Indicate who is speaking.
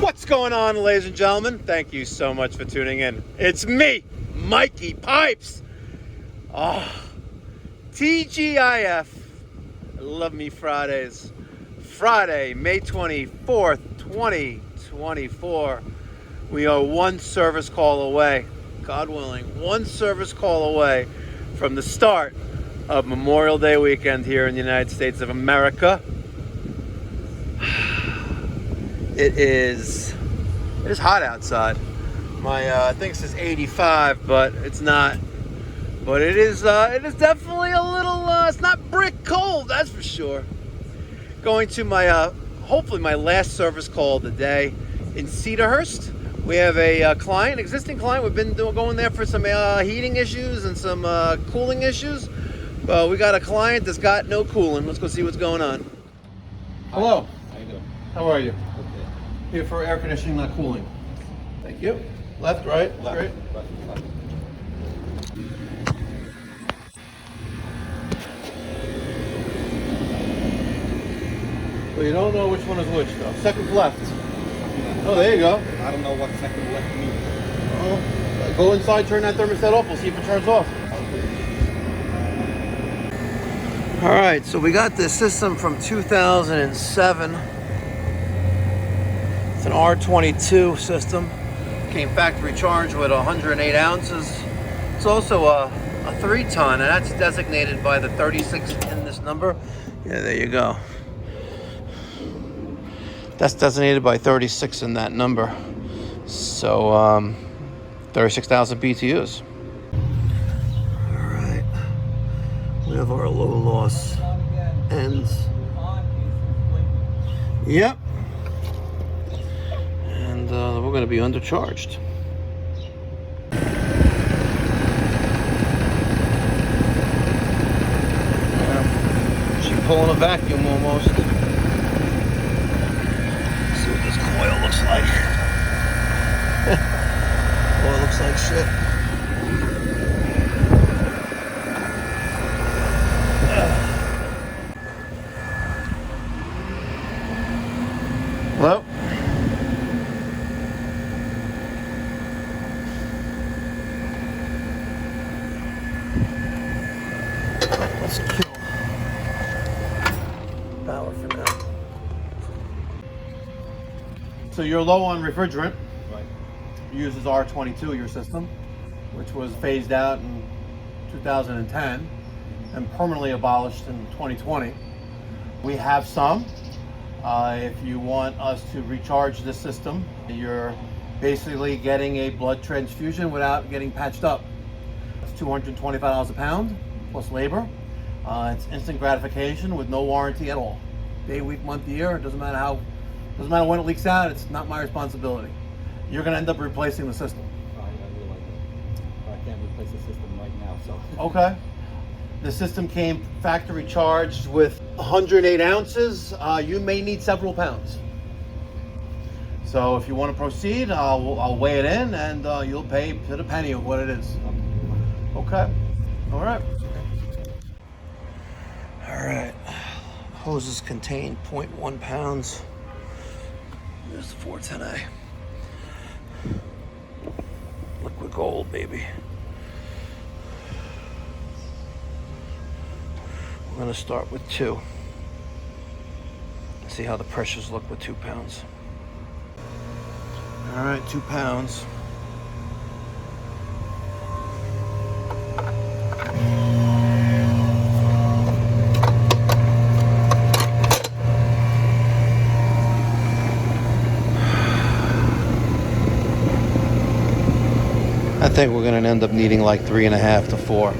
Speaker 1: What's going on, ladies and gentlemen? Thank you so much for tuning in. It's me, Mikey Pipes. TGIF. I love me Fridays. Friday, May 24th, 2024. We are one service call away, God willing, one service call away from the start of Memorial Day weekend here in the United States of America. It is hot outside. My thing says 85, but it's not. But it is definitely a little. It's not brick cold, that's for sure. Going to my hopefully my last service call of the day in Cedarhurst. We have a client, existing client. We've been going there for some heating issues and some cooling issues. But we got a client that's got no cooling. Let's go see what's going on. Hello.
Speaker 2: How you doing?
Speaker 1: How are you?
Speaker 2: Okay.
Speaker 1: Here for air conditioning, not cooling. Thank you. Left, right,
Speaker 2: Left,
Speaker 1: straight.
Speaker 2: left.
Speaker 1: Well, you don't know which one is which, though. Second left. Oh, there you go.
Speaker 2: I don't know what second left means.
Speaker 1: Oh, go inside, turn that thermostat off. We'll see if it turns off. All right, so we got this system from 2007. It's an R22 system. Came factory charged with 108 ounces. It's also a 3-ton, and that's designated by the 36 in this number. Yeah, there you go. That's designated by 36 in that number. So 36,000 BTUs. All right. We have our low loss ends. Yep. And we're going to be undercharged. She's pulling a vacuum almost. See what this coil looks like. Coil looks like shit. Hello? Let's kill power for now. So you're low on refrigerant.
Speaker 2: Right.
Speaker 1: Uses R22, your system, which was phased out in 2010 and permanently abolished in 2020. We have some. If you want us to recharge the system, you're basically getting a blood transfusion without getting patched up. It's $225 a pound plus labor. It's instant gratification with no warranty at all. Day, week, month, year, doesn't matter when it leaks out, it's not my responsibility. You're gonna end up replacing the system.
Speaker 2: I realize that. I can't replace the system right now, so.
Speaker 1: Okay. The system came factory charged with 108 ounces. You may need several pounds. So if you want to proceed, I'll weigh it in and you'll pay to the penny of what it is. Okay. All right. All right. Hoses contain 0.1 pounds. There's the 410A. Liquid gold, baby. We're going to start with 2. See how the pressures look with 2 pounds. All right, 2 pounds. I think we're going to end up needing like 3.5 to 4.